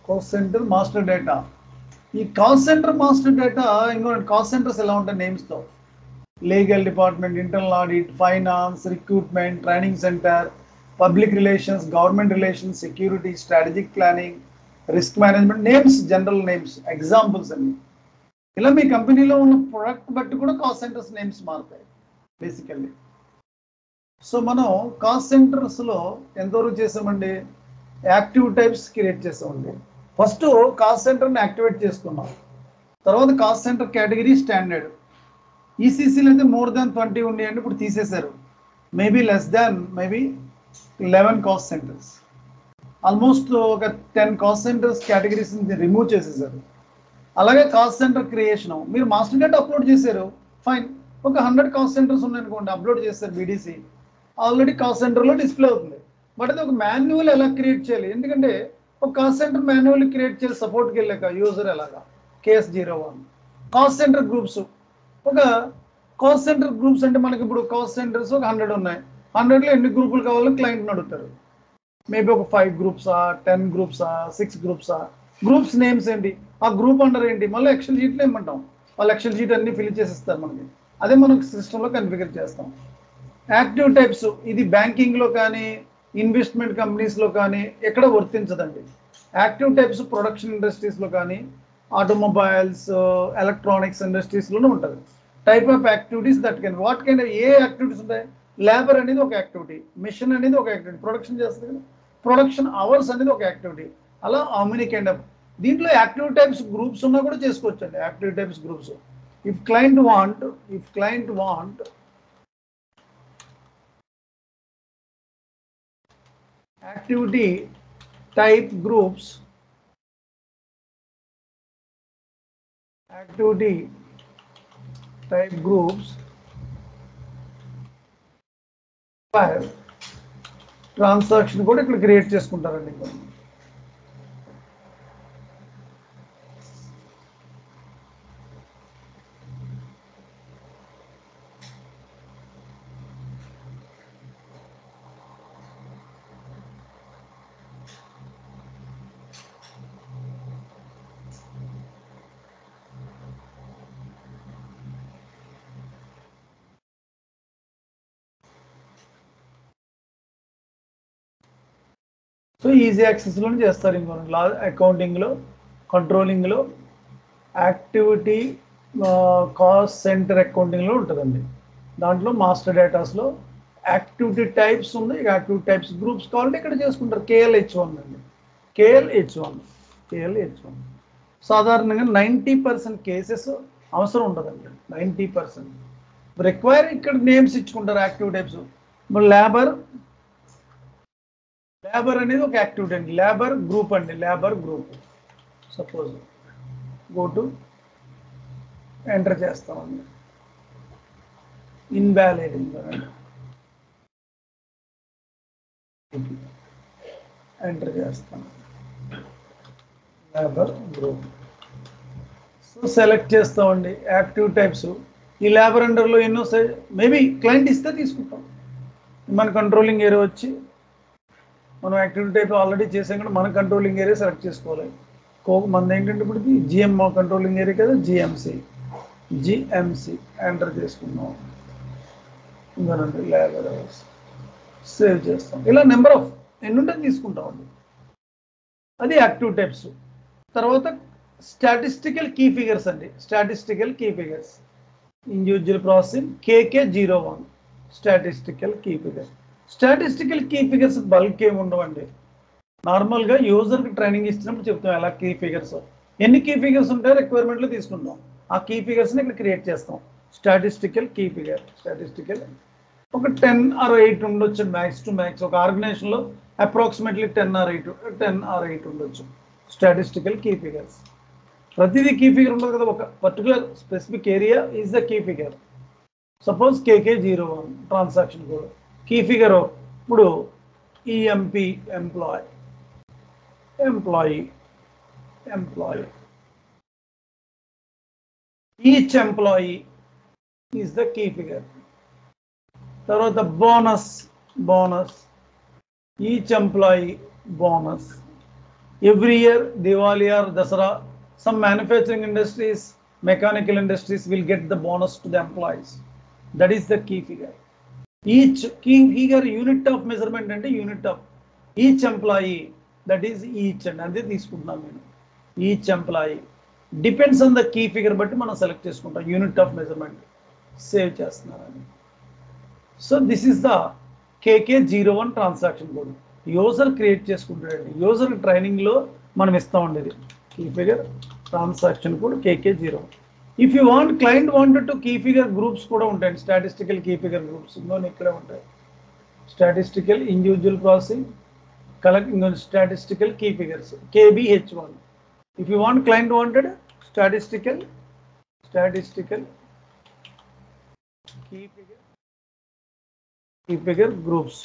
Cost centre master data. ఈ cost centre master data ఇంకో cost centres ఎలా ఉంటాయి నేమ్స్తో? Legal department, internal audit, finance, recruitment, training centre, public relations, government relations, security, strategic planning, risk management, names, general names, examples అన్ని. ఇలా మీ కంపెనీలో ఉన్న ప్రొడక్ట్ బట్టి కూడా కాస్ట్ సెంటర్స్ నేమ్స్ మారుతాయి బేసికల్లీ. సో మనం కాస్ట్ సెంటర్స్లో ఎంతవరకు చేసామండి? యాక్టివ్ టైప్స్ క్రియేట్ చేసామండి. ఫస్ట్ కాస్ట్ సెంటర్ని యాక్టివేట్ చేసుకున్నాం. తర్వాత కాస్ట్ సెంటర్ కేటగిరీ స్టాండర్డ్. ఈసీసీలు అయితే మోర్ దాన్ 20 ఉండేయండి, ఇప్పుడు తీసేశారు. Maybe less than 11 cost centres. Almost ఒక 10 కాస్ట్ సెంటర్స్ కేటగిరీస్ రిమూవ్ చేసేసారు. అలాగే కాస్ట్ సెంటర్ క్రియేషన్, మీరు మాస్టర్ డేటా అప్లోడ్ చేశారు, ఫైన్. ఒక 100 కాస్ట్ సెంటర్స్ ఉన్నాయనుకోండి, అప్లోడ్ చేస్తారు బీడీసీ, ఆల్రెడీ కాస్ట్ సెంటర్లో డిస్ప్లే అవుతుంది. బట్ అది ఒక మాన్యువల్ ఎలా క్రియేట్ చేయాలి? ఎందుకంటే ఒక కాస్ట్ సెంటర్ మాన్యువల్ క్రియేట్ చేయాలి సపోర్ట్కి వెళ్ళాక యూజర్ ఎలాగా. KS01 cost centre groups. ఒక కాస్ట్ సెంటర్ గ్రూప్స్ అంటే మనకి ఇప్పుడు కాస్ట్ సెంటర్స్ ఒక 100 ఉన్నాయి. 100లో ఎన్ని గ్రూపులు కావాలో క్లయింట్ని అడుగుతారు. మేబీ ఒక 5 గ్రూప్సా, 10 గ్రూప్సా, 6 గ్రూప్సా, గ్రూప్స్ నేమ్స్ ఏంటి, ఆ గ్రూప్ అండర్ ఏంటి, మళ్ళీ ఎక్సెల్ షీట్లో ఏమంటాం, వాళ్ళు ఎక్సెల్ షీట్ అన్ని ఫిల్ చేసిస్తారు మనకి. అదే మనకు సిస్టంలో కన్ఫిగర్ చేస్తాం. యాక్టివ్ టైప్స్, ఇది బ్యాంకింగ్లో కానీ ఇన్వెస్ట్మెంట్ కంపెనీస్లో కానీ ఎక్కడ వర్తించదండి. యాక్టివ్ టైప్స్ ప్రొడక్షన్ ఇండస్ట్రీస్లో కానీ ఆటోమొబైల్స్, ఎలక్ట్రానిక్స్ ఇండస్ట్రీస్లోనే ఉంటుంది. Type of activities that can what kind of A activities ఉంటాయి? లేబర్ అనేది ఒక యాక్టివిటీ, మిషన్ అనేది ఒక యాక్టివిటీ, ప్రొడక్షన్ చేస్తుంది కదా, ప్రొడక్షన్ అవర్స్ అనేది ఒక యాక్టివిటీ. అలా హౌ మెనీ కైండ్ ఆఫ్ దీంట్లో యాక్టివ్ టైప్స్ గ్రూప్స్ ఉన్నా కూడా చేసుకోవచ్చు అండి. Active types groups if client want activity type groups, transaction కూడా ఇక్కడ క్రియేట్ చేసుకుంటారండి. సో ఈజీ యాక్సెస్లోనే చేస్తారు. ఇంకో అకౌంటింగ్లో, కంట్రోలింగ్లో, యాక్టివిటీ కాస్ట్ సెంటర్ అకౌంటింగ్లో ఉంటుందండి. దాంట్లో మాస్టర్ డేటాస్లో యాక్టివిటీ టైప్స్ ఉంది. యాక్టివిటీ టైప్స్ గ్రూప్స్ కావాలంటే ఇక్కడ చేసుకుంటారు. KLH1 అండి. KLH1 సాధారణంగా 90% కేసెస్ అవసరం ఉండదండి. 90% రిక్వైర్ ఇక్కడ నేమ్స్ ఇచ్చుకుంటారు. యాక్టివ్ టైప్స్ లేబర్ అనేది ఒక యాక్టివిటీ అండి. లేబర్ గ్రూప్ అండి. Labour group suppose go to enter చేస్తామండి. ఇన్వాలిడ్ ఎంటర్ చేస్తాం. లేబర్ గ్రూప్ సో సెలెక్ట్ చేస్తామండి. యాక్టివ్ టైప్స్ ఈ లేబర్ అండర్లో ఎన్నో మేబీ క్లయింట్ ఇస్తే తీసుకుంటాం. మన కంట్రోలింగ్ ఏరియా వచ్చి మనం యాక్టివిటీ టైప్ ఆల్రెడీ చేసాం కూడా మన కంట్రోలింగ్ ఏరియా సెలెక్ట్ చేసుకోవాలి. మనది ఏంటంటే ఇప్పుడు GM కంట్రోలింగ్ ఏరియా కదా, GMC ఎంటర్ చేసుకున్నాం. ఇంకోనండి లేబర్ అవర్స్ సేవ్ చేస్తాం. ఇలా నెంబర్ ఆఫ్ ఎన్ని ఉంటే తీసుకుంటామండి. అది యాక్టివ్ టైప్స్. తర్వాత స్టాటిస్టికల్ కీ ఫిగర్స్ అండి. Statistical key figures individual processing KK01 statistical key figures. Statistical key figures bulk ఏమి ఉండవండి. నార్మల్గా యూజర్కి ట్రైనింగ్ ఇచ్చినప్పుడు చెప్తాం ఎలా కీ ఫిగర్స్, ఎన్ని కీ ఫిగర్స్ ఉంటాయో రిక్వైర్మెంట్లో తీసుకుంటాం. ఆ కీ ఫిగర్స్ని ఇక్కడ క్రియేట్ చేస్తాం. స్టాటిస్టికల్ కీ ఫిగర్ స్టాటిస్టికల్ ఒక 10 or 8 ఉండొచ్చు మ్యాక్స్ టు మ్యాక్స్. ఒక ఆర్గనైజేషన్లో అప్రాక్సిమేట్లీ 10 or 8 ఉండొచ్చు స్టాటిస్టికల్ కీ ఫిగర్స్. ప్రతిదీ కీ ఫిగర్ ఉండదు కదా, ఒక particular specific area is the key figure. Suppose KK01 transaction code key figure. ఇప్పుడు EMP employee each employee is the key figure. తర్వాత bonus each employee bonus. Every year, Diwali or Dasara, some manufacturing industries, mechanical industries will get the bonus to the employees. That is the key figure. Each key figure unit of measurement and unit of each employee, that is each and ade తీసుకుంటున్నాం నేను. Each employee depends on the key figure బట్టి మనం select చేసుకుంటాం unit of measurement save చేస్తున్నారని. So this is the KK01 transaction code. User create చేసుకుంటాడండి. User ట్రైనింగ్లో మనం ఇస్తూ ఉండేది key figure transaction code KK01. If you want client wanted to key figure groups కూడా ఉంటాయండి. స్టాటిస్టికల్ కీ ఫిగర్ గ్రూప్స్ ఇంకొని ఇక్కడే ఉంటాయి. స్టాటిస్టికల్ ఇండివిజువల్ ప్రాసెసింగ్ కలెక్ట్ ఇంకొని statistical key figures KBH1. If you want client wanted statistical key figure groups.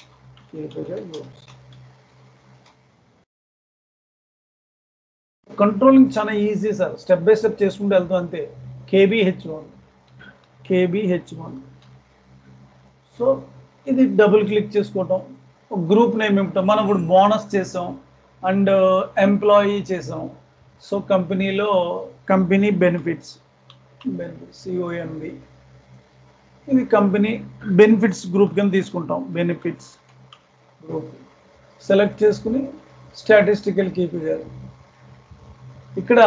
Controlling చాలా easy sir, step by step చేసుకుంటూ వెళ్తాం అంతే. KBH1. సో ఇది డబుల్ క్లిక్ చేసుకోవటం, గ్రూప్ నేమ్ ఇవ్వటం. మనం ఇప్పుడు బోనస్ చేసాం అండ్ ఎంప్లాయీ చేసాం. సో కంపెనీలో కంపెనీ బెనిఫిట్స్ COMB, ఇది కంపెనీ బెనిఫిట్స్ గ్రూప్ కింద తీసుకుంటాం. బెనిఫిట్స్ గ్రూప్ సెలెక్ట్ చేసుకుని స్టాటిస్టికల్ కీ ఫిగర్ ఇక్కడ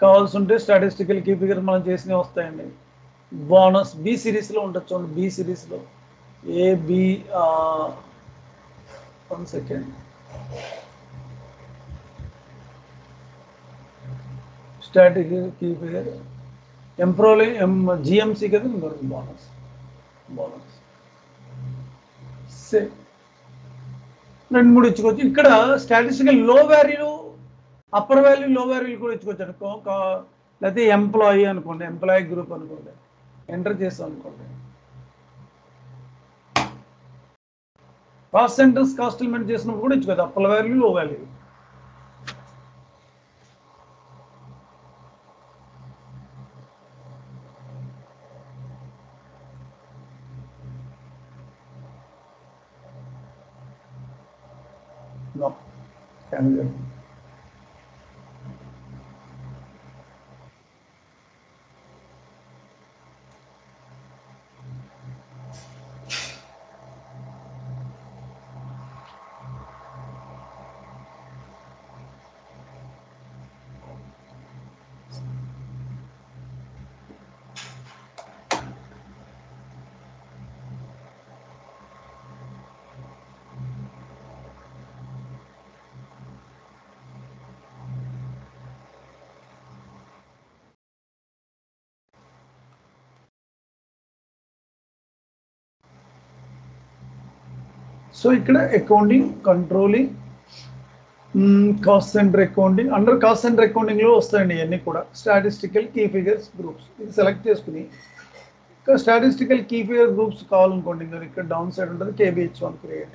కావాల్సి ఉంటే స్టాటిస్టికల్ కీ ఫిగర్ మనం చేసినవి వస్తాయండి. బోనస్ B సిరీస్లో ఉంటుంది చూడండి. B సిరీస్లో AB 1 second statistical key figure employee GMC కదా ఇంకొకటి బోనస్ సేమ్ 2-3 ఇచ్చుకోవచ్చు. ఇక్కడ స్టాటిస్టికల్ లో value upper value low value కూడా ఇచ్చుకోవచ్చు అనుకో. లేకపోతే ఎంప్లాయీ అనుకోండి, ఎంప్లాయీ గ్రూప్ అనుకోండి, ఎంటర్ చేస్తాం అనుకోండి. కాస్ట్ సెంటర్స్ కాస్ట్ ఎలిమెంట్ చేసినప్పుడు కూడా ఇచ్చుకోవచ్చు upper value low value. No, can you? So ఇక్కడ accounting, controlling, cost centre accounting. Under cost centre అకౌంటింగ్లో వస్తాయండి ఇవన్నీ కూడా. స్టాటిస్టికల్ కీ ఫిగర్స్ గ్రూప్స్ ఇది సెలెక్ట్ చేసుకుని ఇక్కడ స్టాటిస్టికల్ కీ ఫిగర్ గ్రూప్స్ కావాలనుకోండి. ఇక్కడ డౌన్ సైడ్ ఉంటుంది KBH1 క్రియేట్.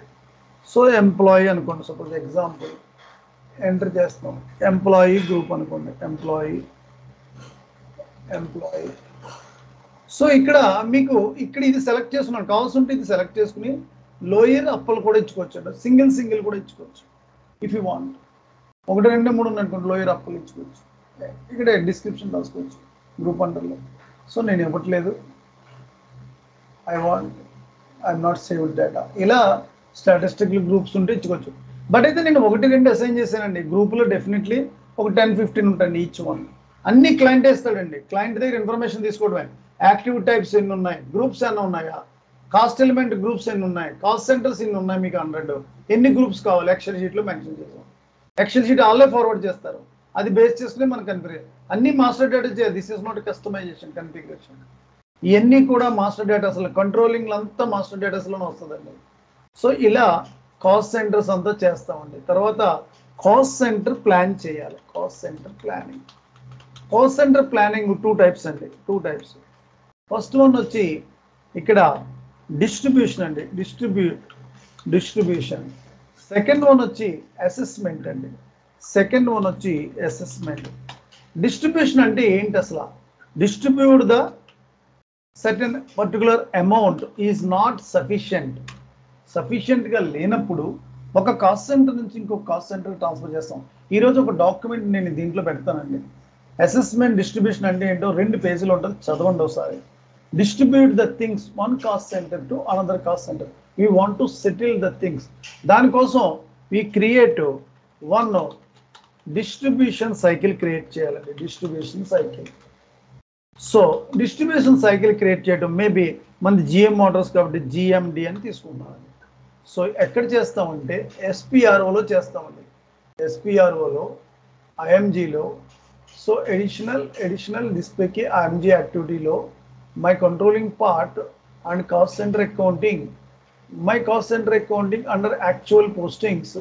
సో ఎంప్లాయీ అనుకోండి, సపోజ్ ఎగ్జాంపుల్ ఎంటర్ చేస్తాం. ఎంప్లాయీ గ్రూప్ అనుకోండి, ఎంప్లాయీ. సో ఇక్కడ మీకు ఇక్కడ ఇది సెలెక్ట్ చేసుకున్నాను. కావాల్సి ఉంటే ఇది సెలెక్ట్ చేసుకుని లోయర్ అప్పలు కూడా ఇచ్చుకోవచ్చు, సింగిల్ కూడా ఇచ్చుకోవచ్చు. ఇఫ్ యూ వాంట్ 1, 2, 3 ఉందనుకోండి లోయర్ అప్పలు ఇచ్చుకోవచ్చు. ఇక్కడ డిస్క్రిప్షన్ రాసుకోవచ్చు గ్రూప్ అండర్లో. సో నేను ఇవ్వట్లేదు, ఐఎమ్ నాట్ సేవ్డ్ డేటా. ఇలా స్టాటిస్టికల్ గ్రూప్స్ ఉంటే ఇచ్చుకోవచ్చు. బట్ అయితే నేను 1, 2 అసైన్ చేశానండి. గ్రూప్లో డెఫినెట్లీ ఒక 10-15 ఉంటాయండి ఈచ్ వన్. అన్ని క్లయింట్ వేస్తాడండి. క్లయింట్ దగ్గర ఇన్ఫర్మేషన్ తీసుకోవడమే. యాక్టివ్ టైప్స్ ఎన్ని ఉన్నాయి, గ్రూప్స్ ఎన్ని ఉన్నాయా, కాస్ట్ ఎలిమెంట్ గ్రూప్స్ ఎన్ని ఉన్నాయి, కాస్ట్ సెంటర్స్ ఎన్ని ఉన్నాయి, మీకు 100 ఎన్ని గ్రూప్స్ కావాలి ఎక్సెల్ షీట్లో మెన్షన్ చేసాం. ఎక్సెల్ షీట్ వాళ్ళే ఫార్వర్డ్ చేస్తారు. అది బేస్ చేసుకుని మనకు కన్ఫిగర్ అన్ని మాస్టర్ డేటా చేయాలి. This is not customization, configuration. ఇవన్నీ కూడా మాస్టర్ డేటా, అసలు కంట్రోలింగ్ అంతా మాస్టర్ డేటాస్లోనే వస్తుందండి. సో ఇలా కాస్ట్ సెంటర్స్ అంతా చేస్తామండి. తర్వాత కాస్ట్ సెంటర్ ప్లాన్ చేయాలి. కాస్ట్ సెంటర్ ప్లానింగ్ 2 టైప్స్ అండి. 2 టైప్స్. ఫస్ట్ వన్ వచ్చి ఇక్కడ డిస్ట్రిబ్యూషన్ అండి, డిస్ట్రిబ్యూషన్. సెకండ్ వన్ వచ్చి అసెస్మెంట్ అండి. డిస్ట్రిబ్యూషన్ అంటే ఏంటి అసలు? Distribute the certain particular amount is not సఫిషియంట్గా లేనప్పుడు ఒక కాస్ట్ సెంటర్ నుంచి ఇంకొక కాస్ట్ సెంటర్ ట్రాన్స్ఫర్ చేస్తాం. ఈరోజు ఒక డాక్యుమెంట్ నేను దీంట్లో పెడతానండి. అసెస్మెంట్ డిస్ట్రిబ్యూషన్ అంటే ఏంటో 2 పేజీలు ఉంటుంది, చదవండి ఒకసారి. Distribute the things one cost centre to another cost centre. We want to settle the things. దానికోసం we create one distribution cycle create చేయాలండి. Distribution cycle. So distribution cycle create చేయడం మేబీ మనది జిఎం మోటార్స్ కాబట్టి GMD అని తీసుకుంటామండి. సో ఎక్కడ చేస్తామంటే ఎస్పిఆర్ఓలో చేస్తామండి. ఎస్పిఆర్ఓలో ఐఎంజిలో సో ఎడిషనల్ డిస్ప్లేకి ఐఎంజీ యాక్టివిటీలో my controlling part and cost centre accounting, my cost centre accounting under actual postings,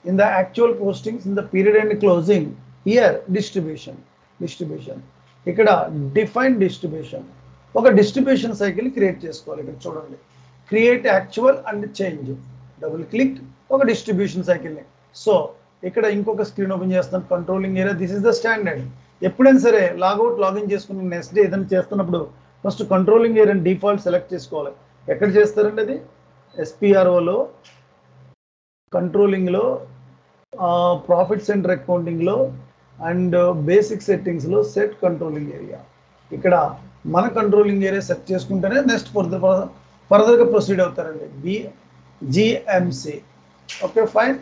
in the actual postings in the period and closing, here distribution ఇక్కడ డిఫైన్ డిస్ట్రిబ్యూషన్. ఒక డిస్ట్రిబ్యూషన్ సైకిల్ క్రియేట్ చేసుకోవాలి. ఇక్కడ చూడండి, create actual and change, double click ఒక distribution సైకిల్ని. So ఇక్కడ ఇంకొక screen open చేస్తాను, controlling area. This is the standard. ఎప్పుడైనా సరే లాగౌట్ లాగిన్ చేసుకుని నెక్స్ట్ డే ఏదైనా చేస్తున్నప్పుడు ఫస్ట్ కంట్రోలింగ్ ఏరియాని డిఫాల్ట్ సెలెక్ట్ చేసుకోవాలి. ఎక్కడ చేస్తారండి అది? ఎస్పిఆర్ఓలో, కంట్రోలింగ్లో, ప్రాఫిట్ సెంటర్ అకౌంటింగ్లో అండ్ బేసిక్ సెట్టింగ్స్లో సెట్ కంట్రోలింగ్ ఏరియా. ఇక్కడ మన కంట్రోలింగ్ ఏరియా సెట్ చేసుకుంటేనే నెక్స్ట్ ఫర్దర్గా ప్రొసీడ్ అవుతారండి. జిఎంసి. ఓకే ఫైన్,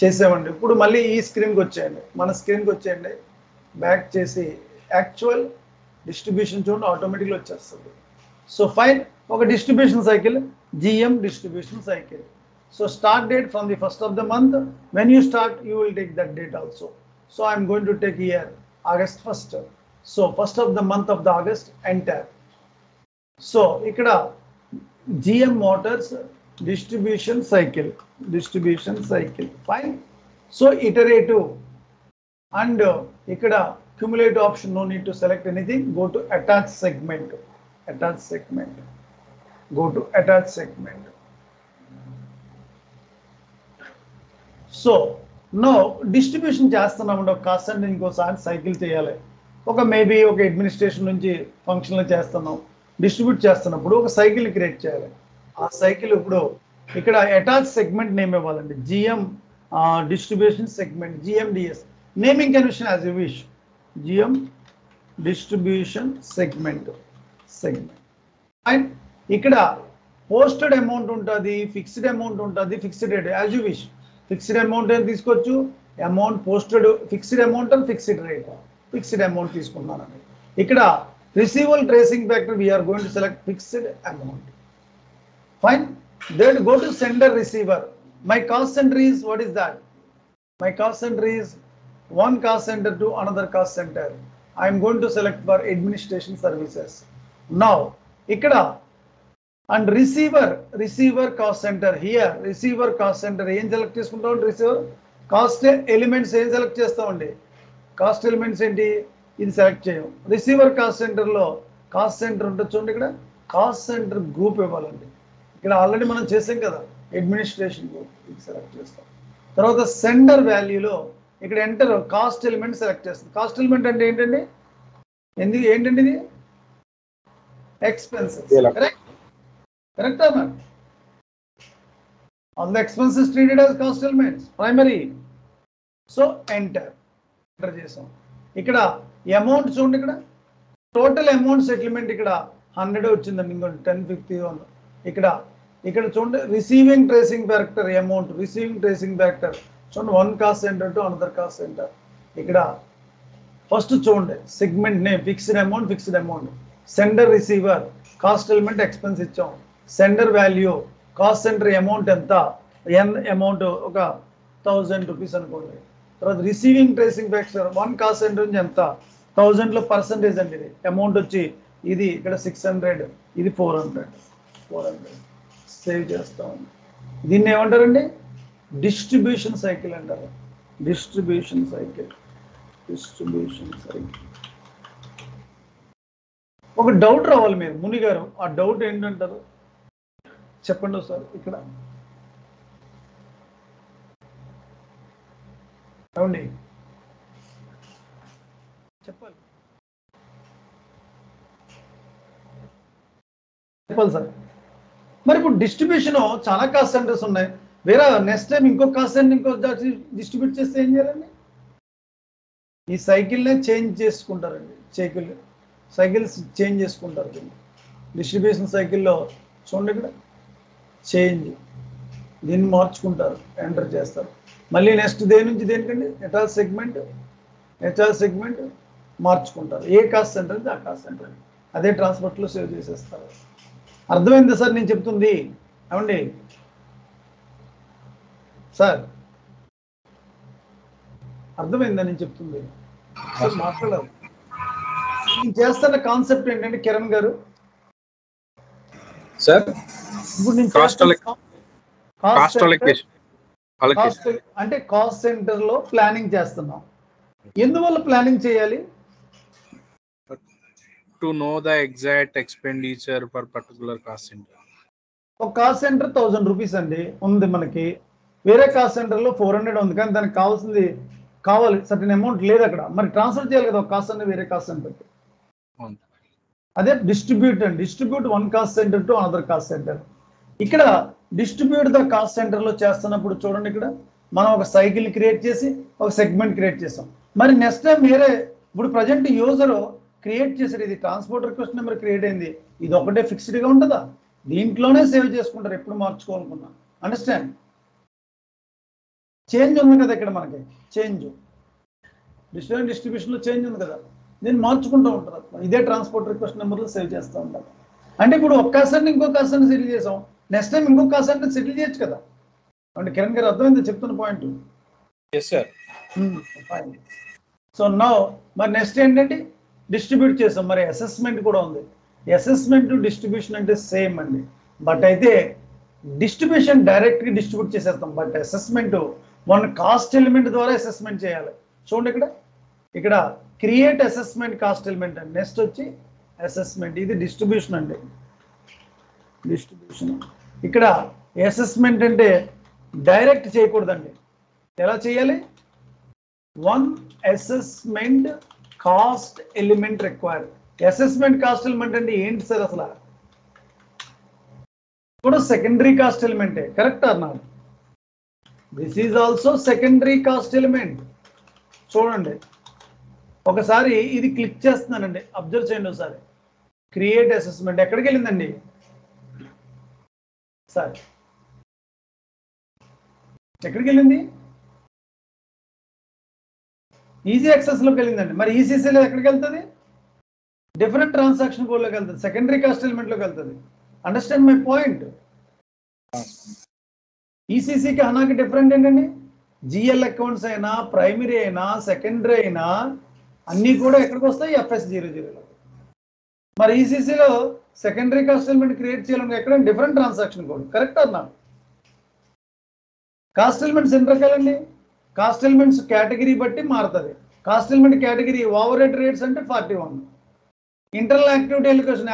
చేసామండి. ఇప్పుడు మళ్ళీ ఈ స్క్రీన్కి వచ్చేయండి, మన స్క్రీన్కి వచ్చేయండి. బ్యాక్ చేసి యాక్చువల్ డిస్ట్రిబ్యూషన్ చూడండి, ఆటోమేటిక్గా వచ్చేస్తుంది. సో ఫైన్, ఒక distribution cycle, GM distribution cycle. So start date from the first of the month. When you start, you will take that date also. So I am going to take here August 1st. So first of the month of the August, enter. So ikkada GM Motors distribution cycle. Fine. So iterative and ikkada cumulative option, no need to select anything. Go to attach segment. Go to attach segment. So no distribution చేస్తున్నామండి. ఒక cost centre ఇంకోసారి cycle చేయాలి. ఒక maybe ఒక administration నుంచి ఫంక్షన్లో చేస్తున్నాం, distribute చేస్తున్నప్పుడు ఒక సైకిల్ క్రియేట్ చేయాలి. ఆ సైకిల్ ఇప్పుడు ఇక్కడ అటాచ్ సెగ్మెంట్ నేమ్ ఇవ్వాలండి. GM distribution segment, GMDS. Naming convention as you wish. GM distribution segment. And ఇక్కడ పోస్టెడ్ అమౌంట్ ఉంటుంది, ఫిక్స్డ్ అమౌంట్ ఉంటుంది, fixed rate as you wish. Fixed amount అని తీసుకోవచ్చు, amount posted, fixed amount and fixed rate. Fixed amount తీసుకున్నానండి. ఇక్కడ receivable tracing factor we're going to select fixed amount. Fine. Then go to sender receiver. My cost centre is, what is that? My cost centre is one cost center to another cost center. I am going to select for administration services. Now ikkada and receiver cost center, here receiver cost center em select chestuntam. Receiver cost elements em select chestamandi. Cost elements enti idi select cheyam. Receiver cost center lo cost center unta chudandi, ikkada cost center group ఇవ్వాలండి. ఇక్కడ already మనం చేసాం కదా administration group, ఇది select చేస్తాం. తర్వాత sender వాల్యూలో ఇక్కడ enter cost element select చేస్తాం. కాస్ట్ ఎలిమెంట్ అంటే ఏంటండి? ఏంటండి ఇది? Expenses. Correct or not? All the expenses treated as cost elements, primary. So enter చేసాం. ఇక్కడ అమౌంట్ చూడండి, ఇక్కడ టోటల్ అమౌంట్ సెటిల్మెంట్ ఇక్కడ 100 వచ్చిందండి, ఇంకొక 1050 ఉంది. ఇక్కడ చూడండి receiving tracing factor amount, receiving tracing factor చూడండి, one cost centre to another cost centre. ఇక్కడ ఫస్ట్ చూడండి segment name fixed amount, sender receiver, cost element expense ఇచ్చాం, sender value, cost centre amount ఎంత, అమౌంట్ ఒక 1000 రూపీస్ అనుకోండి. తర్వాత receiving tracing factor one cost centre నుంచి ఎంత, 1000లో పర్సంటేజ్ అండి. ఇది అమౌంట్ వచ్చి ఇది ఇక్కడ 600, ఇది 400. సేవ్ చేస్తాం. దీన్ని ఏమంటారండి? డిస్ట్రిబ్యూషన్ సైకిల్ అంటారు. Distribution cycle. ఒక డౌట్ రావాలి మీరు ముని గారు, ఆ డౌట్ ఏంటంటారు చెప్పండి ఒకసారి. ఇక్కడ అవునండి చెప్పాలి సార్. మరి ఇప్పుడు డిస్ట్రిబ్యూషన్ చాలా కాస్ట్ సెంటర్స్ ఉన్నాయి. వేరే నెక్స్ట్ టైం ఇంకో కాస్ట్ సెంటర్ ఇంకో డిస్ట్రిబ్యూట్ చేస్తే ఏం చేయాలండి? ఈ సైకిల్నే చేంజ్ చేసుకుంటారండి. సైకిల్స్ చేంజ్ చేసుకుంటారు. డిస్ట్రిబ్యూషన్ సైకిల్లో చూడండి ఇక్కడ చేంజ్, దీన్ని మార్చుకుంటారు, ఎంటర్ చేస్తారు. మళ్ళీ నెక్స్ట్ దేని నుంచి దేనికండి హెచ్ఆర్ సెగ్మెంట్ మార్చుకుంటారు. ఏ కాస్ట్ సెంటర్ అయితే ఆ కాస్ట్ సెంటర్ అదే ట్రాన్స్పోర్ట్లో సేవ్ చేసేస్తారు. అర్థమైందా సార్ నేను చెప్తుంది? ఏమండి సార్, అర్థమైందా నేను చెప్తుంది? సార్ మాట్లాడాలి. నేను చేస్తున్న కాన్సెప్ట్ ఏంటంటే కిరణ్ గారు సార్, ఇప్పుడు నేను అంటే కాస్ట్ సెంటర్ లో ప్లానింగ్ చేస్తున్నాం. ఎందువల్ల ప్లానింగ్ చేయాలి? To know the exact expenditure for particular cost centre. ఒక కాస్ట్ సెంటర్ 1000 రూపీస్ అండి ఉంది మనకి. వేరే కాస్ట్ సెంటర్ లో 400 ఉంది, కానీ దానికి కావాలి సర్టెన్ అమౌంట్ లేదు అక్కడ. మరి ట్రాన్స్ఫర్ చేయాలి కదా ఒక కాస్ట్ సెంటర్ వేరే కాస్ట్ సెంటర్కి. అదే distribute one cost centre to another cost centre. ఇక్కడ డిస్ట్రిబ్యూట్ ద కాస్ట్ సెంటర్ లో చేస్తున్నప్పుడు చూడండి, ఇక్కడ మనం ఒక సైకిల్ క్రియేట్ చేసి ఒక సెగ్మెంట్ క్రియేట్ చేసాం. మరి నెక్స్ట్ టైం వేరే ఇప్పుడు ప్రజెంట్ యూజర్ క్రియేట్ చేసాడు, ఇది ట్రాన్స్పోర్ట్ రిక్వెస్ట్ నెంబర్ క్రియేట్ అయింది, ఇది ఒకటే ఫిక్స్డ్గా ఉంటుందా? దీంట్లోనే సేవ్ చేసుకుంటారు ఎప్పుడు మార్చుకోవాలనుకున్నా. అండర్స్టాండ్? చేంజ్ ఉంది కదా ఇక్కడ మనకి, చేంజ్ డిస్ట్రిబ్యూషన్లో చేంజ్ ఉంది కదా, నేను మార్చుకుంటూ ఉంటారు. ఇదే ట్రాన్స్పోర్ట్ రిక్వెస్ట్ నెంబర్లో సేవ్ చేస్తూ ఉంటారు. అంటే ఇప్పుడు ఒక కాస్ట్ ఇంకో కాస్ట్ సెటిల్ చేసాం, నెక్స్ట్ టైం ఇంకో కాస్ట్ సెటిల్ చేయొచ్చు కదా. అంటే కిరణ్ గారు అర్థమైంది చెప్తున్న పాయింట్? సో నౌ మరి నెక్స్ట్ ఏంటంటే డిస్ట్రిబ్యూట్ చేసాం, మరి అసెస్మెంట్ కూడా ఉంది. అసెస్మెంట్ డిస్ట్రిబ్యూషన్ అంటే సేమ్ అండి, బట్ అయితే డిస్ట్రిబ్యూషన్ డైరెక్ట్గా డిస్ట్రిబ్యూట్ చేసేస్తాం, బట్ అసెస్మెంట్ మన కాస్ట్ ఎలిమెంట్ ద్వారా అసెస్మెంట్ చేయాలి. చూడండి ఇక్కడ క్రియేట్ అసెస్మెంట్ కాస్ట్ ఎలిమెంట్ అండి. నెక్స్ట్ వచ్చి అసెస్మెంట్, ఇది డిస్ట్రిబ్యూషన్ అండి. డిస్ట్రిబ్యూషన్ ఇక్కడ అసెస్మెంట్ అంటే డైరెక్ట్ చేయకూడదండి. ఎలా చేయాలి? One assessment cost element required. Assessment cost element అంటే ఏంటి సార్ అసలు? కూడా సెకండరీ కాస్ట్ ఎలిమెంటే, correct or not? This is also secondary cost element. చూడండి ఒకసారి ఇది క్లిక్ చేస్తున్నానండి, అబ్జర్వ్ చేయండి ఒకసారి. క్రియేట్ అసెస్మెంట్ ఎక్కడికి వెళ్ళిందండి సార్? ఎక్కడికి వెళ్ళింది? ఈజీ యాక్సెస్లోకి వెళ్ళిందండి. మరి ఈసీసీలో ఎక్కడికి వెళ్తుంది? డిఫరెంట్ ట్రాన్సాక్షన్ కోడ్లోకి వెళ్తుంది, సెకండరీ కాస్ట్ ఎలిమెంట్లోకి వెళ్తుంది. Understand my point? ఈసీసీకి హనాకి డిఫరెంట్ ఏంటండి? జిఎల్ అకౌంట్స్ అయినా, ప్రైమరీ అయినా, సెకండరీ అయినా అన్నీ కూడా ఎక్కడికి వస్తాయి? FS00. మరి ఈసీసీలో సెకండరీ కాస్ట్ ఎలిమెంట్ క్రియేట్ చేయాలని ఎక్కడ? డిఫరెంట్ ట్రాన్సాక్షన్ కోడ్, కరెక్ట్ అన్నా? కాస్ట్ ఎలిమెంట్స్ ఎన్ని రకాలండి? కాస్ట్ ఎలిమెంట్స్ కేటగిరీ బట్టి మారుతుంది. Cost element category overhead rates అంటే 41. ఇంటర్నల్ యాక్టివిటీ ఎలికేషన్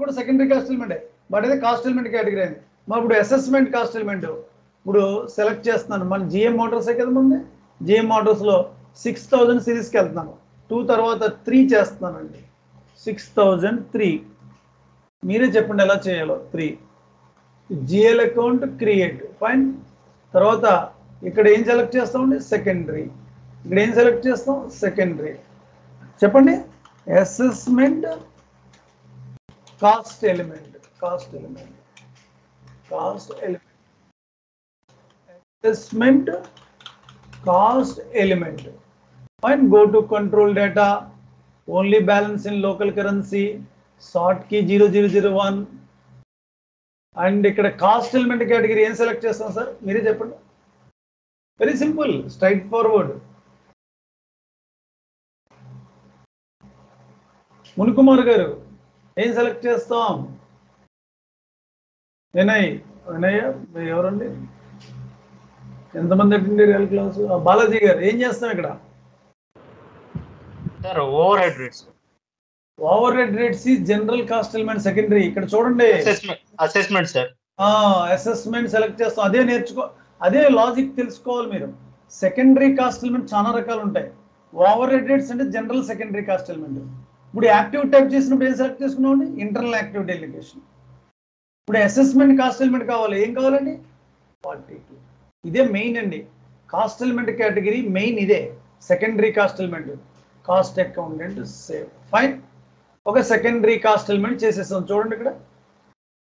కూడా సెకండరీ కాస్ట్ ఎలిమెంటే, బట్ అయితే కాస్ట్ ఎలిమెంట్ కేటగిరీ అయింది. మరి ఇప్పుడు అసెస్మెంట్ కాస్ట్ ఎలిమెంట్ ఇప్పుడు సెలెక్ట్ చేస్తున్నాను. మన జిఎం మోటార్సే కదా ముందు. జిఎం మోటార్స్లో 6000 సిరీస్కి వెళ్తున్నాను, 2 తర్వాత 3 చేస్తున్నానండి. 6003 మీరే చెప్పండి ఎలా చేయాలో. 3 జిఎల్ అకౌంట్ క్రియేట్, ఫైన్. తర్వాత ఇక్కడ ఏం సెలెక్ట్ చేస్తామండి? సెకండరీ. ఇక్కడ ఏం సెలెక్ట్ చేస్తాం? సెకండరీ. చెప్పండి. Assessment cost element, assessment cost element, fine. Go to control data, only balance in local currency, short key 0001. And ఇక్కడ కాస్ట్ ఎలిమెంట్ కేటగిరీ ఏం సెలెక్ట్ చేస్తాం సార్? మీరే చెప్పండి. Very simple, straightforward. Munikumar garu ఏం సెలెక్ట్ చేస్తాం? వినయ్ ఎవరండి? ఎంతమంది అటెండ్ రియల్ క్లాస్? బాలాజీ గారు ఏం చేస్తాం ఇక్కడ? Over head rates general cost element secondary. ఇక్కడ చూడండి అసెస్మెంట్ సార్. అసెస్మెంట్ సెలెక్ట్ చేస్తాం. అదే అదే లాజిక్ తెలుసుకోవాలి మీరు. సెకండరీ కాస్ట్ ఎలిమెంట్ చాలా రకాలు ఉంటాయి. ఓవర్ హెడ్ రేట్స్ అంటే జనరల్ సెకండరీ కాస్ట్ ఎలిమెంట్. ఇప్పుడు యాక్టివ్ టైప్ చేసినప్పుడు ఏం సెలెక్ట్ చేసుకున్నామండి? Internal activity allocation. ఇప్పుడు అసెస్మెంట్ కాస్ట్ ఎలిమెంట్ కావాలి, ఏం కావాలండి? 42. ఇదే మెయిన్ అండి. కాస్ట్ ఎలిమెంట్ కేటగిరీ మెయిన్ ఇదే. Secondary cost element, cost accountant save. Fine. ఒక సెకండరీ కాస్ట్ ఎలిమెంట్ చేసేస్తాం చూడండి ఇక్కడ.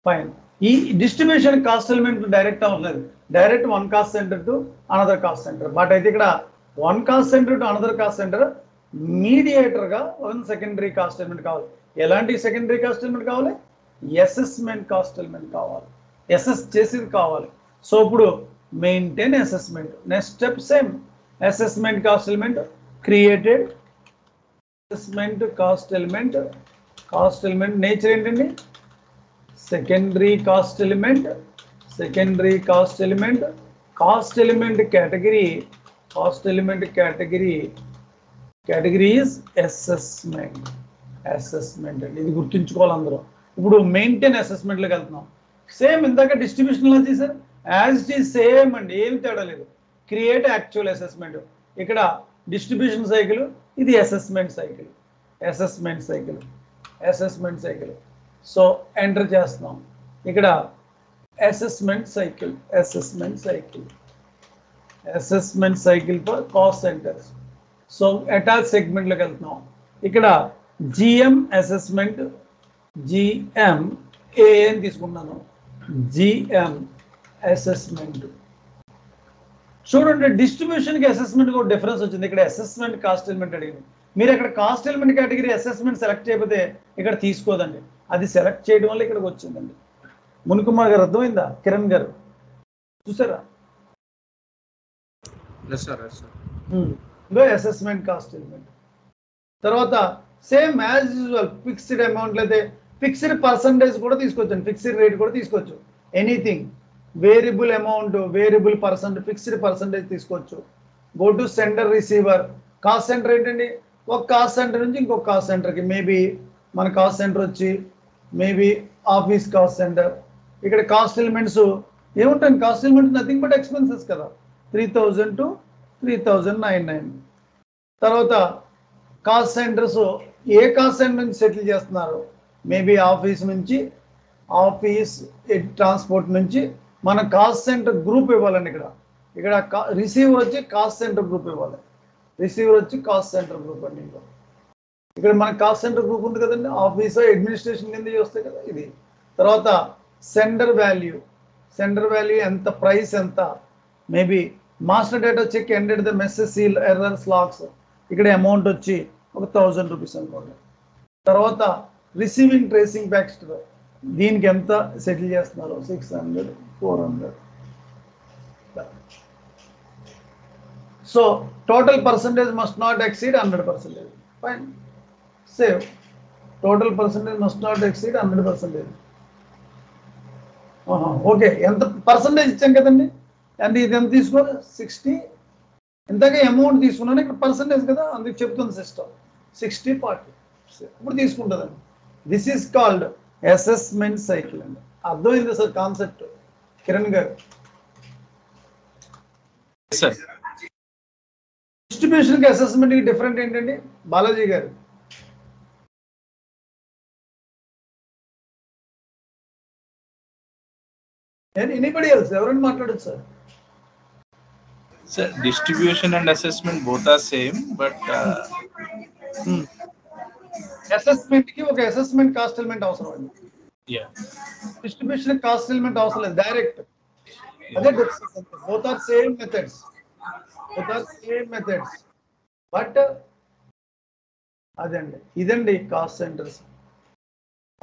ఫైన్. ఈ డిస్ట్రిబ్యూషన్ కాస్ట్ ఎలిమెంట్ డైరెక్ట్ అవ్వలేదు, direct one cost centre to another cost centre. But అయితే ఇక్కడ one cost centre to another cost centre మీడియేటర్గా one secondary cost element కావాలి. ఎలాంటి సెకండరీ కాస్ట్ ఎలిమెంట్ కావాలి? అసెస్మెంట్ కాస్ట్ ఎలిమెంట్ కావాలి, assess చేసేది కావాలి. సో ఇప్పుడు maintain assessment. Next step same, assessment cost element created. Assessment cost element, cost element nature ఏంటండి? Secondary cost element, secondary cost element, cost element category, cost element category, category is assessment. Assessment అండి, ఇది గుర్తుంచుకోవాలి అందరూ. ఇప్పుడు maintain అసెస్మెంట్లోకి వెళ్తున్నాం. Same ఇందాక డిస్ట్రిబ్యూషన్లో చేశారు, as it is same అండి, ఏమి తేడా లేదు. క్రియేట్ యాక్చువల్ అసెస్మెంట్, ఇక్కడ డిస్ట్రిబ్యూషన్ సైకిల్, ఇది assessment cycle, assessment cycle, assessment cycle. So enter చేస్తున్నాం ఇక్కడ assessment cycle, assessment cycle, assessment cycle for cost centres. So attach సెగ్మెంట్లోకి వెళ్తున్నాం. ఇక్కడ జిఎం అసెస్మెంట్, జిఎం ఏ అని తీసుకున్నాను, జిఎం అసెస్మెంట్. చూడండి డిస్ట్రిబ్యూషన్కి అసెస్మెంట్ కూడా డిఫరెన్స్ వచ్చింది. ఇక్కడ అసెస్మెంట్ కాస్ట్ ఎలిమెంట్ అడిగింది, మీరు ఇక్కడ cost element category assessment select చేయకపోతే ఇక్కడ తీసుకోదండి, అది సెలెక్ట్ చేయడం వల్ల ఇక్కడికి వచ్చిందండి. మునికుమార్ గారు అర్థమైందా? కిరణ్ గారు చూసారా? Assessment cost element. తర్వాత సేమ్ యాజ్ యూజువల్ ఫిక్స్డ్ అమౌంట్లు అయితే ఫిక్స్డ్ పర్సంటేజ్ కూడా తీసుకోవచ్చు, ఫిక్స్డ్ రేట్ కూడా తీసుకోవచ్చు. Anything variable amount, variable percent, fixed percentage తీసుకోవచ్చు. Go to centre receiver. Cost centre ఏంటండి? ఒక కాస్ట్ సెంటర్ నుంచి ఇంకొక కాస్ట్ సెంటర్కి, మేబీ మన కాస్ట్ సెంటర్ వచ్చి మేబీ ఆఫీస్ కాస్ట్ సెంటర్. ఇక్కడ కాస్ట్ ఎలిమెంట్స్ ఏముంటాయి? Cost elements nothing but expenses కదా, 3000 to 3099. తర్వాత కాస్ట్ సెంటర్స్ ఏ కాస్ట్ సెంటర్ నుంచి సెటిల్ చేస్తున్నారు? మేబీ ఆఫీస్ నుంచి, ఆఫీస్ ట్రాన్స్పోర్ట్ నుంచి మన కాస్ట్ సెంటర్ గ్రూప్ ఇవ్వాలండి. ఇక్కడ రిసీవర్ వచ్చి కాస్ట్ సెంటర్ గ్రూప్ ఇవ్వాలి, రిసీవర్ వచ్చి కాస్ట్ సెంటర్ గ్రూప్ అండి. ఇక్కడ మన కాస్ట్ సెంటర్ గ్రూప్ ఉంది కదండి, ఆఫీస్ అడ్మినిస్ట్రేషన్ కింద వస్తాయి కదా ఇది. తర్వాత సెండర్ వాల్యూ, సెండర్ వాల్యూ ఎంత, ప్రైస్ ఎంత, maybe master data check ended the message seal errors locks, ఇక్కడ అమౌంట్ వచ్చి ఒక 1000 రూపీస్ అనుకోండి. తర్వాత రిసీవింగ్ ట్రేసింగ్ బ్యాక్స్, దీనికి ఎంత సెటిల్ చేస్తున్నారు? 600, 400. So total percentage must not exceed 100%. Fine, save. Total percentage must not exceed 100%. Okay, ఎంత పర్సంటేజ్ ఇచ్చాం కదండి, అంటే ఇది ఎంత తీసుకోవాలి? 60. ఇంతకే అమౌంట్ తీసుకున్నాను, ఇక్కడ పర్సంటేజ్ కదా, అందుకు చెప్తుంది సిస్టమ్ 60/40. ఇప్పుడు తీసుకుంటుందండి. This is called assessment cycle అండి. అర్థమైంది సార్ కాన్సెప్ట్? కిరణ్ గారు డిస్ట్రిబ్యూషన్కి అసెస్మెంట్కి డిఫరెంట్ ఏంటండి? బాలాజీ గారు ఎనీబడి ఎల్స్ ఎవరైనా మాట్లాడచ్చు sir? Sir, distribution and assessment both are same, but assessment కి ఒక అసెస్మెంట్ కాస్ట్ ఎలిమెంట్ అవసరం అండి. yeah, డిస్ట్రిబ్యూషన్ కాస్ట్ ఎలిమెంట్ అవసరం లేదు, డైరెక్ట్. అదే both are same methods, both are same methods. But అదండి, ఇదండి కాస్ట్ సెంటర్స్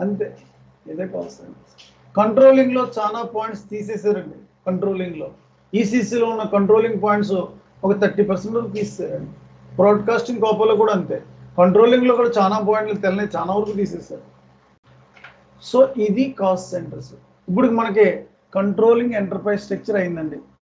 అంతే, ఇదే కాస్ట్ సెంటర్స్. కంట్రోలింగ్ లో చాలా పాయింట్స్ తీసేసారండి. కంట్రోలింగ్ లో ఈసీసీలో ఉన్న కంట్రోలింగ్ పాయింట్స్ ఒక 30% వరకు తీసేసారండి. బ్రాడ్కాస్టింగ్ కోపాలో కూడా అంతే, కంట్రోలింగ్ లో కూడా చాలా పాయింట్లు తెలని చాలా వరకు తీసేసారు. సో ఇది కాస్ట్ సెంటర్స్. ఇప్పుడు మనకి కంట్రోలింగ్ ఎంటర్ప్రైజ్ స్ట్రక్చర్ అయిందండి.